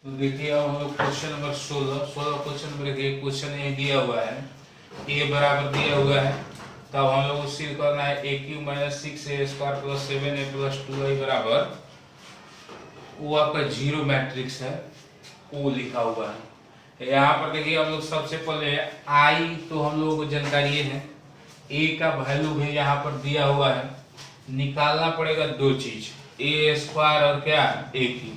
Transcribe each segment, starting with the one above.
तो देखिए अब हम लोग क्वेश्चन नंबर 16 क्वेश्चन नंबर देखिए क्वेश्चन ये दिया हुआ है ए बराबर दिया हुआ है। तब हम लोग उससे करना है A Q minus 6a² plus 7a plus 2i बराबर वो आपका जीरो मैट्रिक्स है ओ लिखा हुआ है। यहाँ पर देखिए हम लोग सबसे पहले आई तो हम लोगों को जानकारी है, ए का वैल्यू भी यहाँ पर दिया हुआ है। निकालना पड़ेगा दो चीज, a² और क्या ए क्यू।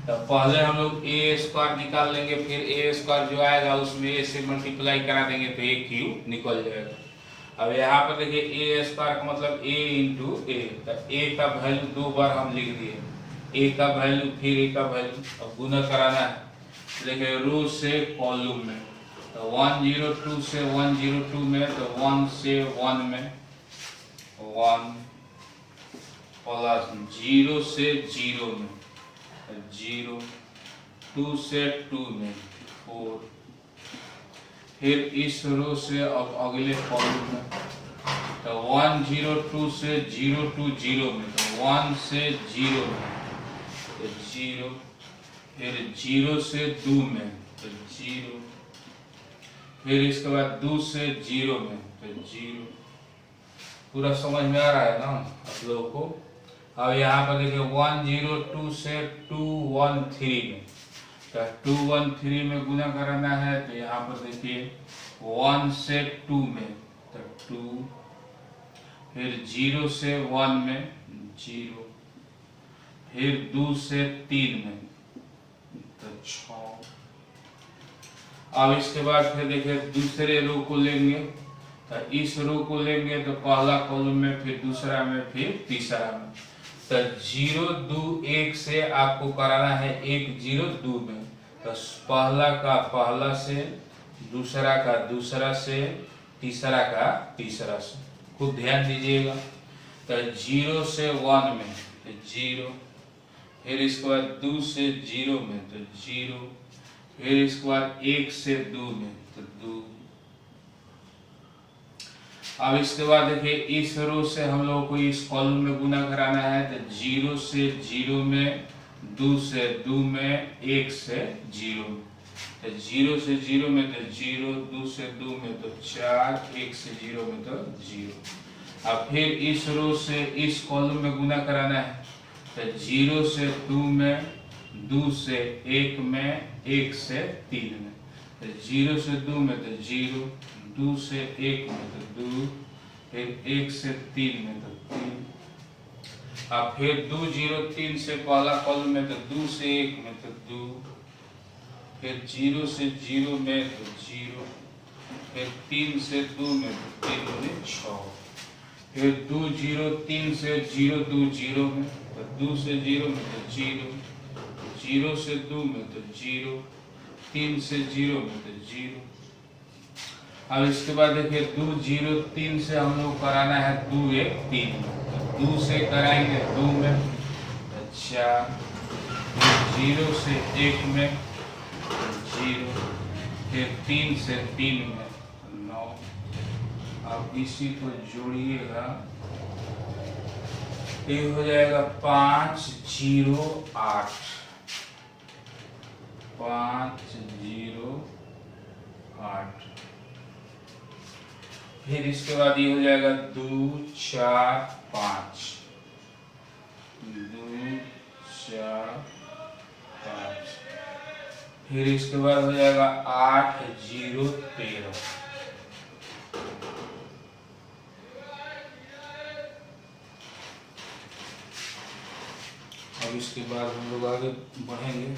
तो पहले हम लोग a² निकाल लेंगे, फिर a² जो आएगा उसमें a से मल्टीप्लाई करा देंगे तो a क्यू निकल जाएगा। अब यहाँ पर देखिए a² का मतलब a इंटू ए, तो a का वैल्यू दो बार हम लिख दिए, a का वैल्यू फिर a का वैल्यू। अब गुना कराना है, देखिए रो से कॉलम में, तो 102 से 102 में, तो 1 से 1 में 1 प्लस 0 से 0 में 0, 2 से 2 में 4, फिर इस रो से अब अगले कॉलम में, तो 102 से 020 में, तो 1 से 0 में तो 0, फिर 0 से 2 में तो 0, फिर इसके बाद 2 से 0 में तो 0। पूरा समझ में आ रहा है ना आप लोगों को। अब यहाँ पर देखिए 102 से 213 में, तो 213 में गुना कराना है, तो यहाँ पर देखिए 1 से 2 में तो 2, फिर 0 से 1 में 0, फिर 2 से 3 में तो 6। अब इसके बाद फिर देखिए दूसरे रो को लेंगे, तो इस रो को लेंगे तो पहला कॉलम में, फिर दूसरा में, फिर तीसरा में, तो 0 2 1 से आपको कराना है 1 0 2 में, तो पहला का पहला से, दूसरा का दूसरा से, तीसरा का तीसरा से। खूब ध्यान दीजिएगा। तो 0 से 1 में तो 0, फिर इसके बाद 2 से 0 में तो 0, फिर इसके बाद 1 से 2 में तो 2। अब इसके बाद देखिए इस रो से हम लोगों को इस कॉलम में गुना कराना है, तो 0 से 0 में, 2 से 2 में, 1 से 0 में, तो 0 से 0 में तो 0, 2 से 2 में तो 4, 1 से 0 में तो 0। अब फिर इस रो से इस कॉलम में गुना कराना है, तो 0 से 2 में, 2 से 1 में, 1 से 3 में, तो 0 से 2 में तो 0, 2 से 1 में तो 2, फिर 1 से 3 में तो 3। अब फिर 2 0 3 से पहला कॉलम में, तो 2 से 1 में तो 2, फिर 0 से 0 में तो 0, फिर 3 से 2 में तो 3 में 6, फिर 2 0 3 से 0 2 0 में, तो 2 से 0 में तो 0, 0 से 2 में तो 0, 3 से 0 में तो 0। अब इसके बाद देखिए 2 0 3 से हम लोग कराना है 2 1 3, तो 2 से कराएंगे 2 में, अच्छा, 0 से 1 में 0, फिर 3 से 3 में 9। अब इसी को जोड़िएगा, ये हो जाएगा 5 0 8, 5 0 8। फिर इसके बाद ये हो जाएगा 2 4 5, 2 4 5, फिर इसके बाद हो जाएगा 8 0 13। अब इसके बाद हम लोग आगे बढ़ेंगे,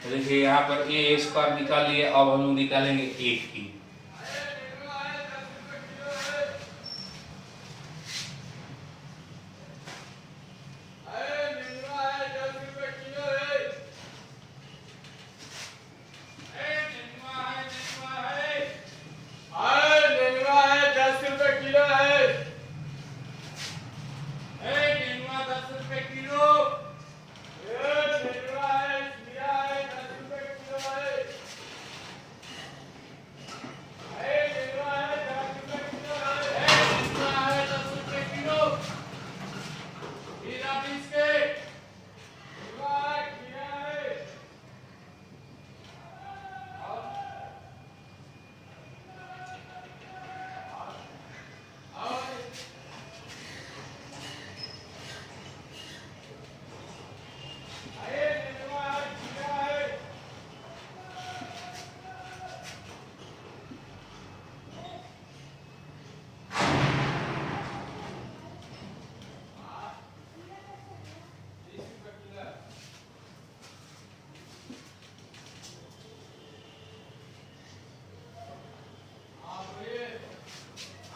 तो देखिए यहाँ पर a² निकाल लिए। अब हम लोग निकालेंगे 1 की।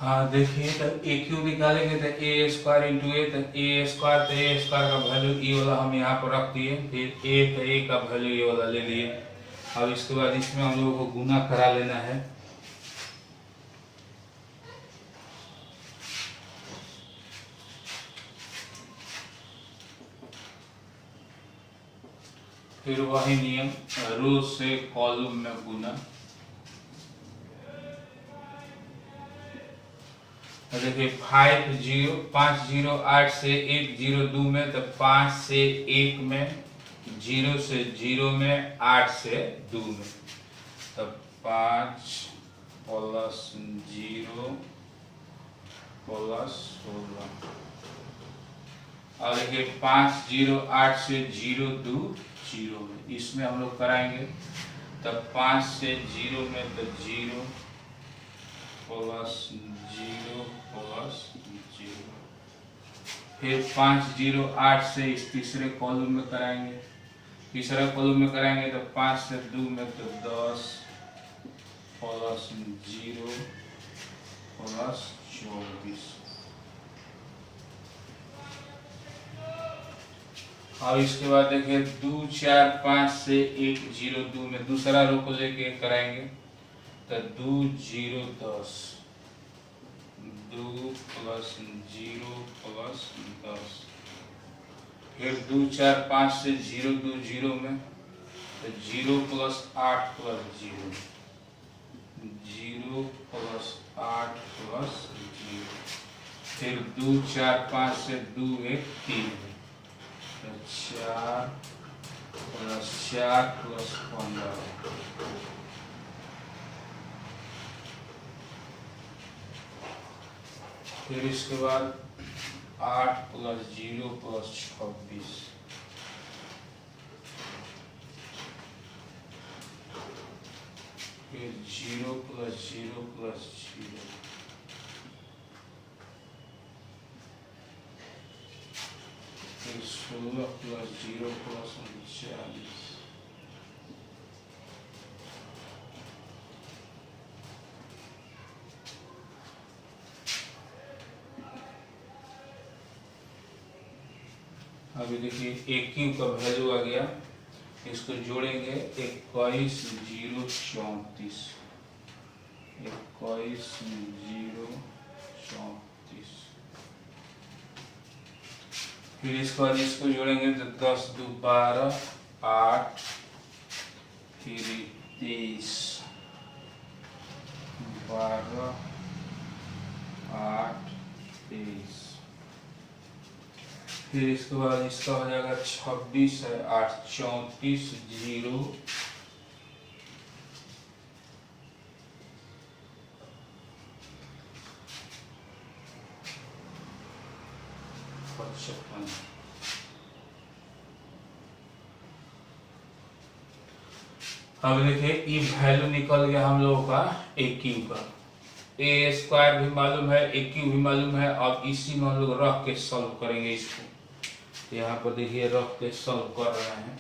हाँ देखिए, तो ए क्यू निकालेंगे तो ए स्क्वायर इंटू ए, तो ए स्क्वायर, तो ए स्क्वायर का वैल्यू ए वाला हम यहाँ पर रख दिए, फिर ए का वैल्यू ए वाला ले लिए। अब इसके बाद इसमें हम लोगों को गुना करा लेना है। फिर वही नियम, रो से कॉलम में गुना। देखिए 508 से 102 में, तो 5 से 1 में, 0 से 0 में, 8 से 2 में, तो 5 प्लस 0 प्लस 16। और देखिए 508 से 02 0 में, इसमें हम लोग कराएंगे। तब 5 से 0 में तो 0 प्लस 0 प्लस 0। फिर 508 से इस तीसरे कॉलम में कराएंगे, तीसरा कॉलम में कराएंगे तो 5 से 2 में तो 10 प्लस 0 प्लस 24। और इसके बाद देखिए 2 4 5 से 1 0 2 में दूसरा रो को लेके कराएंगे, तो 2 0 10, 2 प्लस 0 प्लस 10। फिर 2 4 5 से 0 2 0 में, तो 0 प्लस 8 प्लस 0, 0 प्लस 8 प्लस 0। फिर 2 4 5 से 2 1 3, तो 4 प्लस 4 प्लस 15। फिर इसके बाद 8 प्लस 0 प्लस 26। फिर 0 प्लस 0 प्लस 0। फिर 16 प्लस 0 प्लस 39। अभी देखिए ए क्यू का वैल्यू आ गया, इसको जोड़ेंगे 21 0 34, 21 0 34। फिर इसके बाद इसको जोड़ेंगे तो 10 2 12 8, फिर 23 12 8 23। फिर इसके बाद इसका हो जाएगा 26 है 8 34 0 55। अब देखिए ये वैल्यू निकल गया हम लोगों का ए क्यू का। ए स्क्वायर भी मालूम है, ए क्यू भी मालूम है। अब इसी में हम लोग रख के सॉल्व करेंगे इसको। यहाँ पर देखिए रख के सॉल्व कर रहे हैं।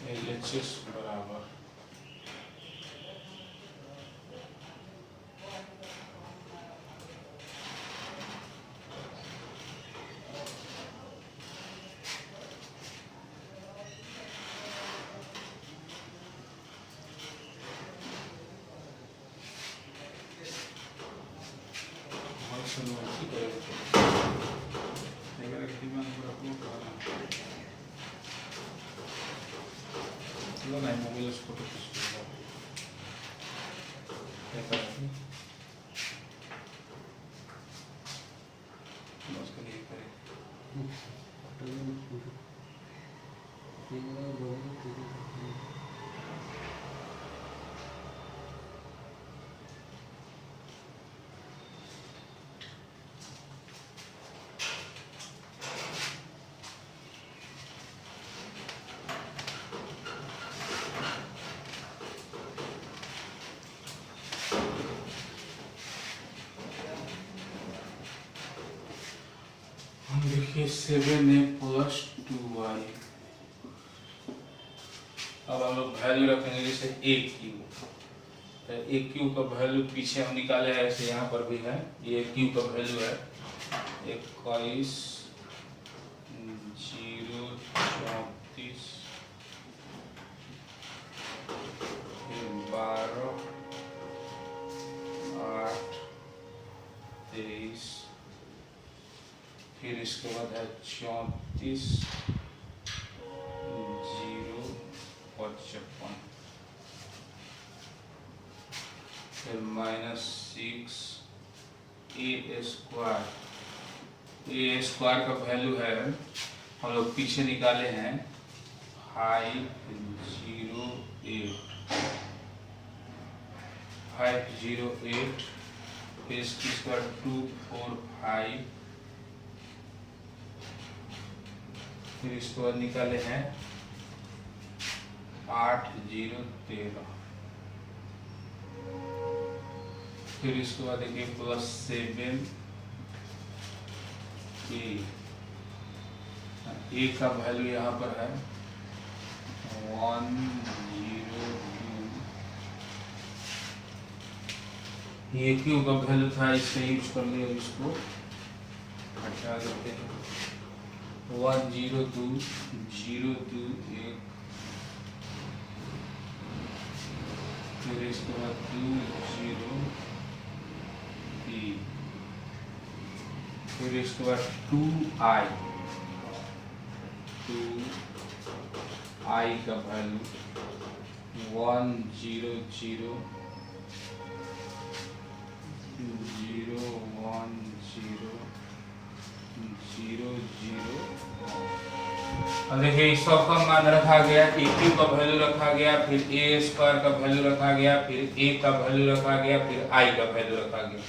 LHS बराबर mobile photo 7a plus 2y। अब हम लोग वैल्यू रखेंगे जैसे ए क्यू, तो ए क्यू का वैल्यू पीछे हम निकाले हैं, ऐसे यहाँ पर भी है। ये क्यू का वैल्यू है 21 0 34 12 8 23, फिर इसके बाद है 34 0 55, फिर -6 ए स्क्वायर। ए स्क्वायर का वैल्यू है हम लोग पीछे निकाले हैं 508, फिर इसकी स्क्वायर 245, फिर इसके बाद निकाले हैं 8013, फिर इसके बाद देखिए +7 ए का वैल्यू यहाँ पर है 102। ये क्यू का वैल्यू था, इससे यूज कर लिया, इसको हटा देते हैं 102 021, फिर इसके बाद 203, फिर इसके बाद 2i का वैल्यू 100 010 001। अब देखिए इस सब का मान रखा गया, ए क्यू का वैल्यू रखा गया, फिर ए स्क्वायर का वैल्यू रखा गया, फिर ए का वैल्यू रखा गया, फिर आई का वैल्यू रखा गया।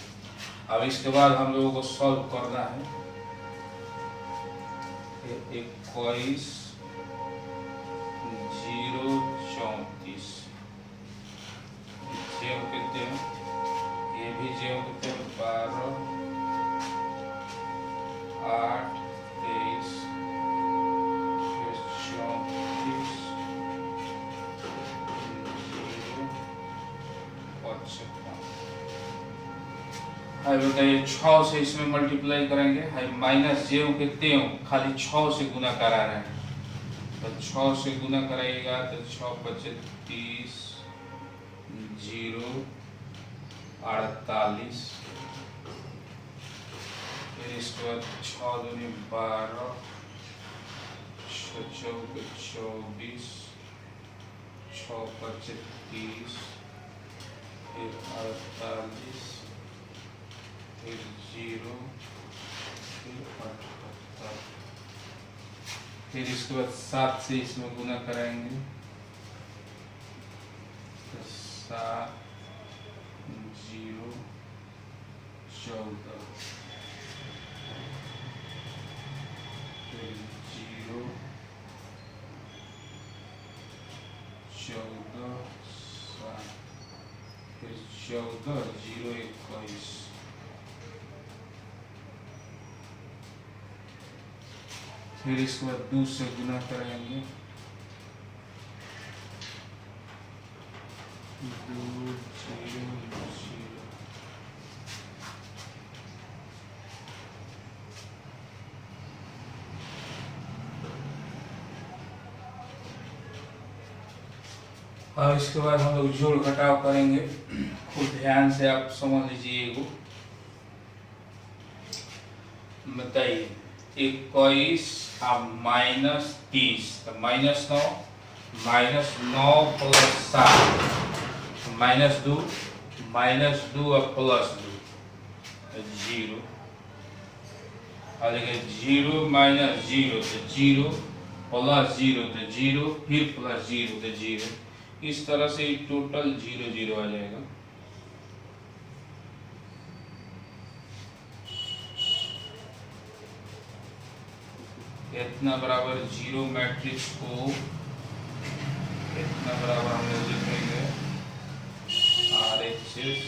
अब इसके बाद हम लोगों को सॉल्व करना है 21 0 34, जेव कितने हैं, ये भी जेव कितने 12 8 23, फिर 34 0 55। हाई बताइए 6 से इसमें मल्टीप्लाई करेंगे, हाई माइनस जेव कितने हो, खाली 6 से गुना करा रहे हैं, तो 6 से गुना कराइएगा तो 6 25 30 0 48, फिर इसके बाद 6 दूनी 12 6 चौके 24 6 25 30, फिर 48, फिर 0, फिर 78, फिर इसके बाद 7 से इसमें गुना कराएंगे तो 7 0 14, फिर 0 14 7, फिर 14 0 21, फिर इसके बाद 2 से गुना करेंगे 2 0 0, और इसके बाद हम लोग जोड़ घटाव करेंगे, खुद ध्यान से आप समझ लीजिए। बताइए 21 माइनस 30, तो -9 -9 प्लस 7, -2 -2 और +2 0, और देखिए 0 माइनस 0 तो 0, प्लस 0 तो 0, फिर प्लस 0 तो 0, इस तरह से टोटल 0 0 आ जाएगा। इतना बराबर 0 मैट्रिक्स को इतना बराबर हम लोग लिखेंगे RHS